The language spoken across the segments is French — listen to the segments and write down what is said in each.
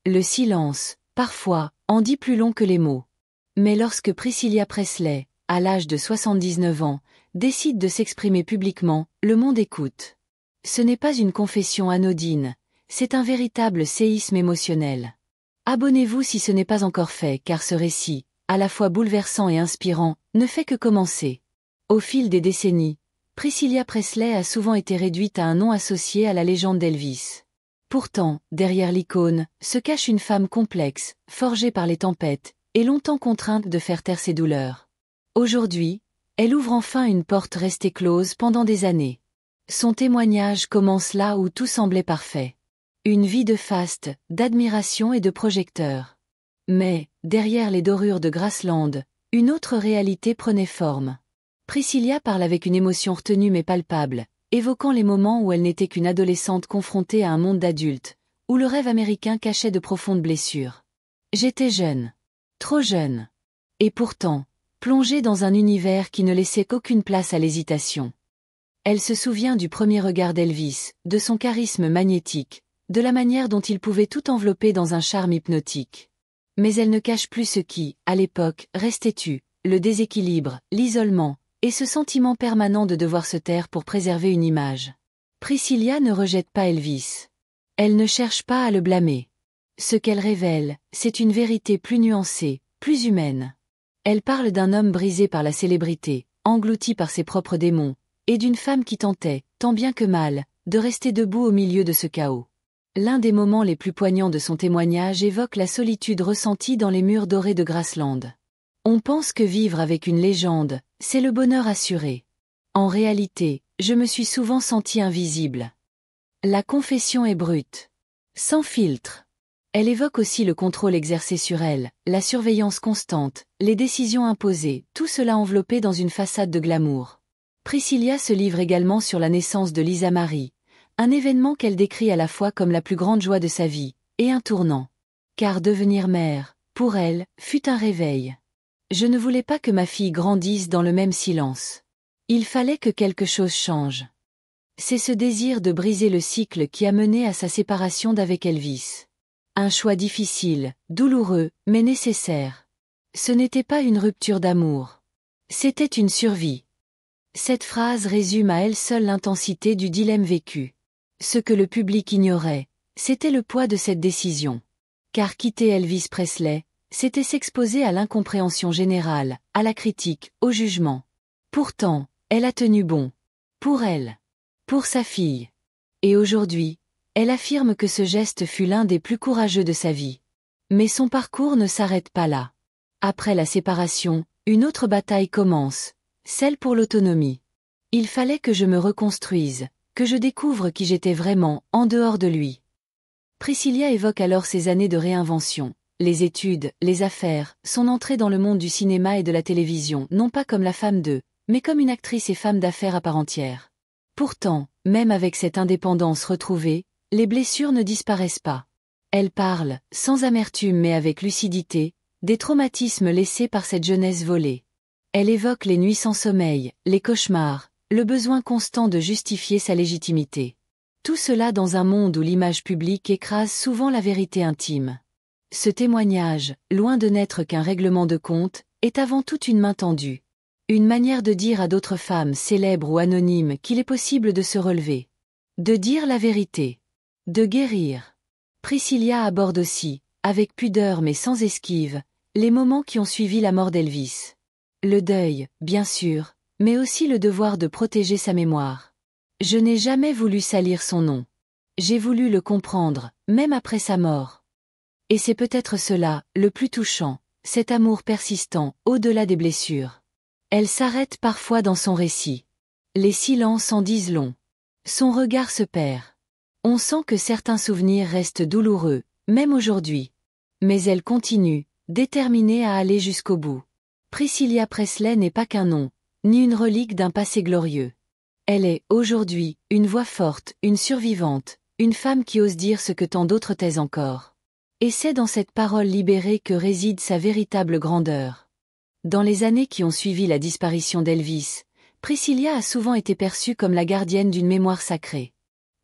Le silence, parfois, en dit plus long que les mots. Mais lorsque Priscilla Presley, à l'âge de 79 ans, décide de s'exprimer publiquement, le monde écoute. Ce n'est pas une confession anodine, c'est un véritable séisme émotionnel. Abonnez-vous si ce n'est pas encore fait car ce récit, à la fois bouleversant et inspirant, ne fait que commencer. Au fil des décennies, Priscilla Presley a souvent été réduite à un nom associé à la légende d'Elvis. Pourtant, derrière l'icône, se cache une femme complexe, forgée par les tempêtes, et longtemps contrainte de faire taire ses douleurs. Aujourd'hui, elle ouvre enfin une porte restée close pendant des années. Son témoignage commence là où tout semblait parfait. Une vie de faste, d'admiration et de projecteur. Mais, derrière les dorures de Graceland, une autre réalité prenait forme. Priscilla parle avec une émotion retenue mais palpable, évoquant les moments où elle n'était qu'une adolescente confrontée à un monde d'adultes, où le rêve américain cachait de profondes blessures. J'étais jeune. Trop jeune. Et pourtant, plongée dans un univers qui ne laissait qu'aucune place à l'hésitation. Elle se souvient du premier regard d'Elvis, de son charisme magnétique, de la manière dont il pouvait tout envelopper dans un charme hypnotique. Mais elle ne cache plus ce qui, à l'époque, restait tu, le déséquilibre, l'isolement, et ce sentiment permanent de devoir se taire pour préserver une image. Priscilla ne rejette pas Elvis. Elle ne cherche pas à le blâmer. Ce qu'elle révèle, c'est une vérité plus nuancée, plus humaine. Elle parle d'un homme brisé par la célébrité, englouti par ses propres démons, et d'une femme qui tentait, tant bien que mal, de rester debout au milieu de ce chaos. L'un des moments les plus poignants de son témoignage évoque la solitude ressentie dans les murs dorés de Graceland. On pense que vivre avec une légende, c'est le bonheur assuré. En réalité, je me suis souvent sentie invisible. La confession est brute. Sans filtre. Elle évoque aussi le contrôle exercé sur elle, la surveillance constante, les décisions imposées, tout cela enveloppé dans une façade de glamour. Priscilla se livre également sur la naissance de Lisa Marie, un événement qu'elle décrit à la fois comme la plus grande joie de sa vie, et un tournant. Car devenir mère, pour elle, fut un réveil. Je ne voulais pas que ma fille grandisse dans le même silence. Il fallait que quelque chose change. C'est ce désir de briser le cycle qui a mené à sa séparation d'avec Elvis. Un choix difficile, douloureux, mais nécessaire. Ce n'était pas une rupture d'amour. C'était une survie. Cette phrase résume à elle seule l'intensité du dilemme vécu. Ce que le public ignorait, c'était le poids de cette décision. Car quitter Elvis Presley, c'était s'exposer à l'incompréhension générale, à la critique, au jugement. Pourtant, elle a tenu bon. Pour elle. Pour sa fille. Et aujourd'hui, elle affirme que ce geste fut l'un des plus courageux de sa vie. Mais son parcours ne s'arrête pas là. Après la séparation, une autre bataille commence, celle pour l'autonomie. Il fallait que je me reconstruise, que je découvre qui j'étais vraiment, en dehors de lui. Priscilla évoque alors ses années de réinvention, les études, les affaires, son entrée dans le monde du cinéma et de la télévision, non pas comme la femme d'eux, mais comme une actrice et femme d'affaires à part entière. Pourtant, même avec cette indépendance retrouvée, les blessures ne disparaissent pas. Elle parle, sans amertume mais avec lucidité, des traumatismes laissés par cette jeunesse volée. Elle évoque les nuits sans sommeil, les cauchemars, le besoin constant de justifier sa légitimité. Tout cela dans un monde où l'image publique écrase souvent la vérité intime. Ce témoignage, loin de n'être qu'un règlement de compte, est avant tout une main tendue. Une manière de dire à d'autres femmes célèbres ou anonymes qu'il est possible de se relever. De dire la vérité. De guérir. Priscilla aborde aussi, avec pudeur mais sans esquive, les moments qui ont suivi la mort d'Elvis. Le deuil, bien sûr, mais aussi le devoir de protéger sa mémoire. Je n'ai jamais voulu salir son nom. J'ai voulu le comprendre, même après sa mort. Et c'est peut-être cela, le plus touchant, cet amour persistant, au-delà des blessures. Elle s'arrête parfois dans son récit. Les silences en disent long. Son regard se perd. On sent que certains souvenirs restent douloureux, même aujourd'hui. Mais elle continue, déterminée à aller jusqu'au bout. Priscilla Presley n'est pas qu'un nom, ni une relique d'un passé glorieux. Elle est, aujourd'hui, une voix forte, une survivante, une femme qui ose dire ce que tant d'autres taisent encore. Et c'est dans cette parole libérée que réside sa véritable grandeur. Dans les années qui ont suivi la disparition d'Elvis, Priscilla a souvent été perçue comme la gardienne d'une mémoire sacrée.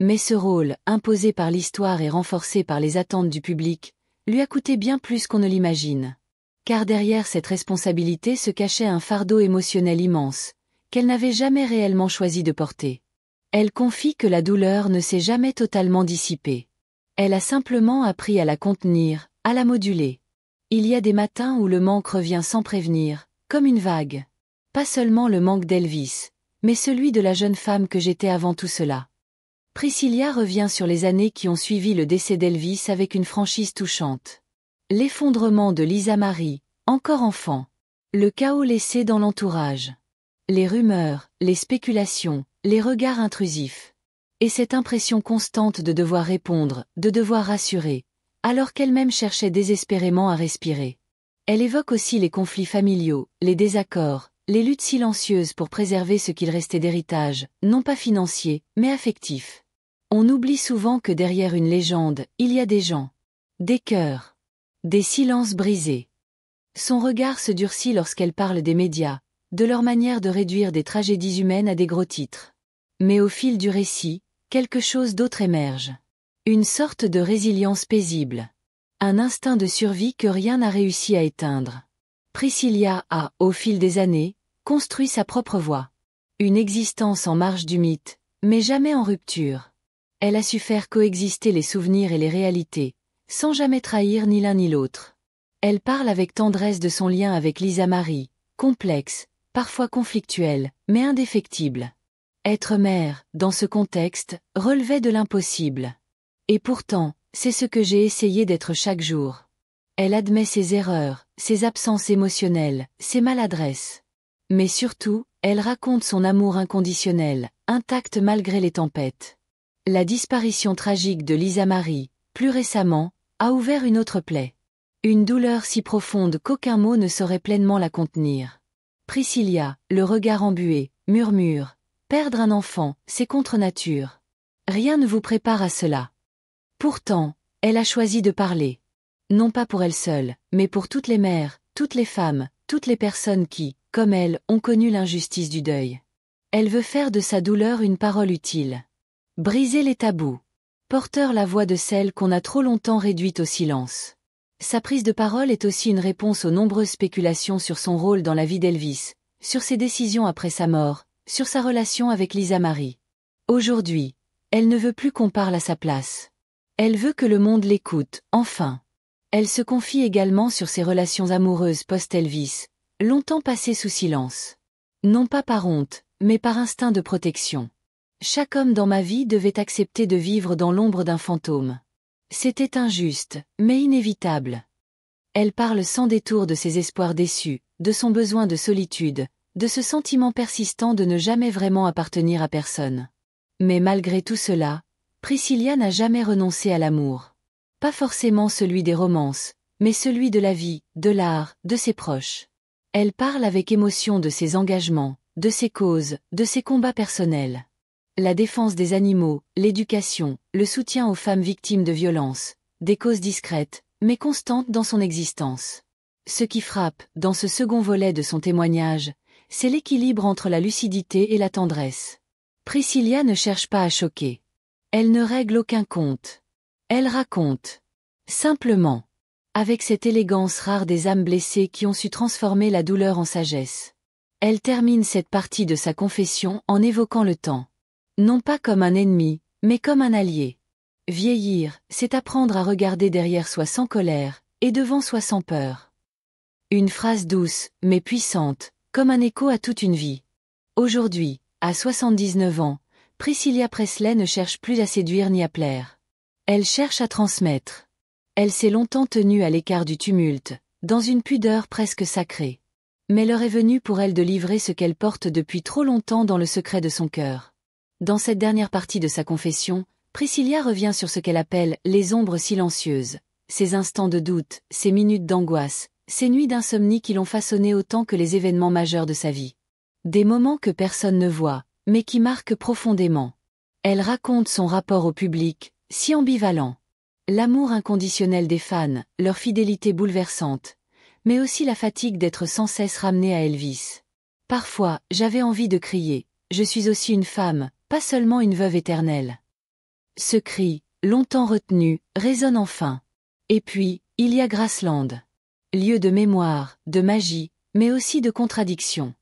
Mais ce rôle, imposé par l'histoire et renforcé par les attentes du public, lui a coûté bien plus qu'on ne l'imagine. Car derrière cette responsabilité se cachait un fardeau émotionnel immense, qu'elle n'avait jamais réellement choisi de porter. Elle confie que la douleur ne s'est jamais totalement dissipée. Elle a simplement appris à la contenir, à la moduler. Il y a des matins où le manque revient sans prévenir, comme une vague. Pas seulement le manque d'Elvis, mais celui de la jeune femme que j'étais avant tout cela. Priscilla revient sur les années qui ont suivi le décès d'Elvis avec une franchise touchante. L'effondrement de Lisa Marie, encore enfant. Le chaos laissé dans l'entourage. Les rumeurs, les spéculations, les regards intrusifs. Et cette impression constante de devoir répondre, de devoir rassurer, alors qu'elle-même cherchait désespérément à respirer. Elle évoque aussi les conflits familiaux, les désaccords, les luttes silencieuses pour préserver ce qu'il restait d'héritage, non pas financier, mais affectif. On oublie souvent que derrière une légende, il y a des gens. Des cœurs. Des silences brisés. Son regard se durcit lorsqu'elle parle des médias, de leur manière de réduire des tragédies humaines à des gros titres. Mais au fil du récit, quelque chose d'autre émerge. Une sorte de résilience paisible. Un instinct de survie que rien n'a réussi à éteindre. Priscilla a, au fil des années, construit sa propre voie. Une existence en marge du mythe, mais jamais en rupture. Elle a su faire coexister les souvenirs et les réalités, sans jamais trahir ni l'un ni l'autre. Elle parle avec tendresse de son lien avec Lisa Marie, complexe, parfois conflictuel, mais indéfectible. Être mère, dans ce contexte, relevait de l'impossible. Et pourtant, c'est ce que j'ai essayé d'être chaque jour. Elle admet ses erreurs, ses absences émotionnelles, ses maladresses. Mais surtout, elle raconte son amour inconditionnel, intact malgré les tempêtes. La disparition tragique de Lisa Marie, plus récemment, a ouvert une autre plaie. Une douleur si profonde qu'aucun mot ne saurait pleinement la contenir. Priscilla, le regard embué, murmure. Perdre un enfant, c'est contre nature. Rien ne vous prépare à cela. Pourtant, elle a choisi de parler. Non pas pour elle seule, mais pour toutes les mères, toutes les femmes, toutes les personnes qui, comme elle, ont connu l'injustice du deuil. Elle veut faire de sa douleur une parole utile. Briser les tabous. Porteur la voix de celle qu'on a trop longtemps réduite au silence. Sa prise de parole est aussi une réponse aux nombreuses spéculations sur son rôle dans la vie d'Elvis, sur ses décisions après sa mort, sur sa relation avec Lisa Marie. Aujourd'hui, elle ne veut plus qu'on parle à sa place. Elle veut que le monde l'écoute, enfin. Elle se confie également sur ses relations amoureuses post-Elvis, longtemps passées sous silence. Non pas par honte, mais par instinct de protection. Chaque homme dans ma vie devait accepter de vivre dans l'ombre d'un fantôme. C'était injuste, mais inévitable. Elle parle sans détour de ses espoirs déçus, de son besoin de solitude, de ce sentiment persistant de ne jamais vraiment appartenir à personne. Mais malgré tout cela, Priscilla n'a jamais renoncé à l'amour. Pas forcément celui des romances, mais celui de la vie, de l'art, de ses proches. Elle parle avec émotion de ses engagements, de ses causes, de ses combats personnels. La défense des animaux, l'éducation, le soutien aux femmes victimes de violences, des causes discrètes, mais constantes dans son existence. Ce qui frappe, dans ce second volet de son témoignage, c'est l'équilibre entre la lucidité et la tendresse. Priscilla ne cherche pas à choquer. Elle ne règle aucun compte. Elle raconte. Simplement. Avec cette élégance rare des âmes blessées qui ont su transformer la douleur en sagesse. Elle termine cette partie de sa confession en évoquant le temps. Non pas comme un ennemi, mais comme un allié. Vieillir, c'est apprendre à regarder derrière soi sans colère, et devant soi sans peur. Une phrase douce, mais puissante, comme un écho à toute une vie. Aujourd'hui, à 79 ans, Priscilla Presley ne cherche plus à séduire ni à plaire. Elle cherche à transmettre. Elle s'est longtemps tenue à l'écart du tumulte, dans une pudeur presque sacrée. Mais l'heure est venue pour elle de livrer ce qu'elle porte depuis trop longtemps dans le secret de son cœur. Dans cette dernière partie de sa confession, Priscilla revient sur ce qu'elle appelle les ombres silencieuses, ces instants de doute, ces minutes d'angoisse, ces nuits d'insomnie qui l'ont façonnée autant que les événements majeurs de sa vie. Des moments que personne ne voit, mais qui marquent profondément. Elle raconte son rapport au public, si ambivalent. L'amour inconditionnel des fans, leur fidélité bouleversante, mais aussi la fatigue d'être sans cesse ramenée à Elvis. Parfois, j'avais envie de crier, je suis aussi une femme, pas seulement une veuve éternelle. Ce cri, longtemps retenu, résonne enfin. Et puis, il y a Graceland. Lieu de mémoire, de magie, mais aussi de contradiction.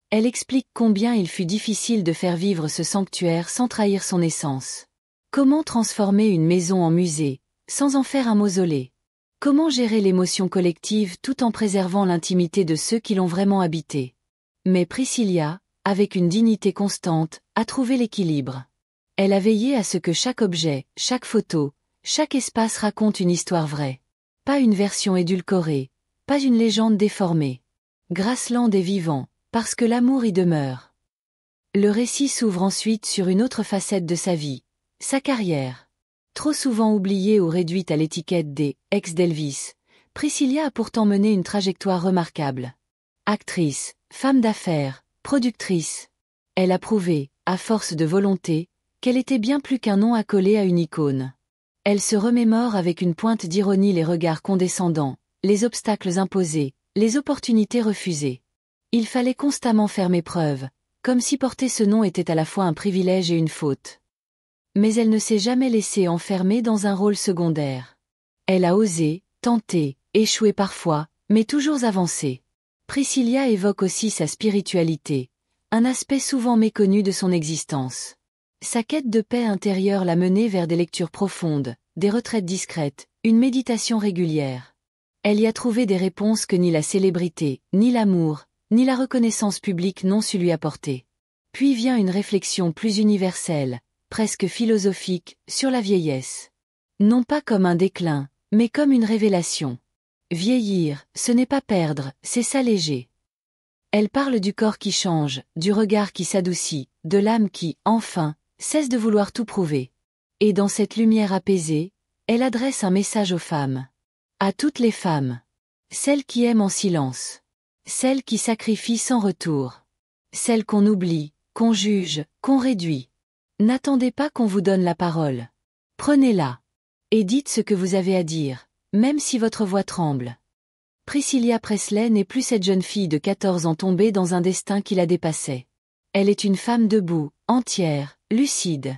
Elle explique combien il fut difficile de faire vivre ce sanctuaire sans trahir son essence. Comment transformer une maison en musée, sans en faire un mausolée? Comment gérer l'émotion collective tout en préservant l'intimité de ceux qui l'ont vraiment habité? Mais Priscilla, avec une dignité constante, a trouvé l'équilibre. Elle a veillé à ce que chaque objet, chaque photo, chaque espace raconte une histoire vraie. Pas une version édulcorée, pas une légende déformée. Graceland est vivant, parce que l'amour y demeure. Le récit s'ouvre ensuite sur une autre facette de sa vie, sa carrière. Trop souvent oubliée ou réduite à l'étiquette des « ex d'Elvis », Priscilla a pourtant mené une trajectoire remarquable. Actrice, femme d'affaires, productrice. Elle a prouvé, à force de volonté, qu'elle était bien plus qu'un nom accolé à une icône. Elle se remémore avec une pointe d'ironie les regards condescendants, les obstacles imposés, les opportunités refusées. Il fallait constamment faire mes preuves, comme si porter ce nom était à la fois un privilège et une faute. Mais elle ne s'est jamais laissée enfermer dans un rôle secondaire. Elle a osé, tenté, échoué parfois, mais toujours avancé. Priscilla évoque aussi sa spiritualité, un aspect souvent méconnu de son existence. Sa quête de paix intérieure l'a menée vers des lectures profondes, des retraites discrètes, une méditation régulière. Elle y a trouvé des réponses que ni la célébrité, ni l'amour, ni la reconnaissance publique n'ont su lui apporter. Puis vient une réflexion plus universelle, presque philosophique, sur la vieillesse. Non pas comme un déclin, mais comme une révélation. Vieillir, ce n'est pas perdre, c'est s'alléger. Elle parle du corps qui change, du regard qui s'adoucit, de l'âme qui, enfin, cesse de vouloir tout prouver. Et dans cette lumière apaisée, elle adresse un message aux femmes. À toutes les femmes. Celles qui aiment en silence. Celles qui sacrifient sans retour. Celles qu'on oublie, qu'on juge, qu'on réduit. N'attendez pas qu'on vous donne la parole. Prenez-la. Et dites ce que vous avez à dire, même si votre voix tremble. Priscilla Presley n'est plus cette jeune fille de 14 ans tombée dans un destin qui la dépassait. Elle est une femme debout, entière, lucide.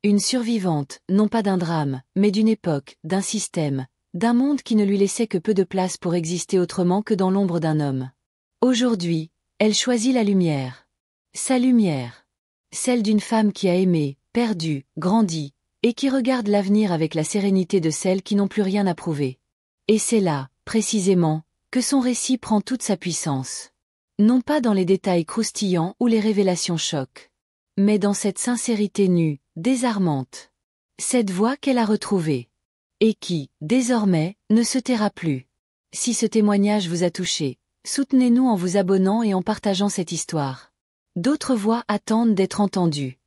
Une survivante, non pas d'un drame, mais d'une époque, d'un système, d'un monde qui ne lui laissait que peu de place pour exister autrement que dans l'ombre d'un homme. Aujourd'hui, elle choisit la lumière. Sa lumière. Celle d'une femme qui a aimé, perdu, grandi, et qui regarde l'avenir avec la sérénité de celles qui n'ont plus rien à prouver. Et c'est là, précisément, que son récit prend toute sa puissance. Non pas dans les détails croustillants ou les révélations chocs, mais dans cette sincérité nue, désarmante. Cette voix qu'elle a retrouvée. Et qui, désormais, ne se taira plus. Si ce témoignage vous a touché, soutenez-nous en vous abonnant et en partageant cette histoire. D'autres voix attendent d'être entendues.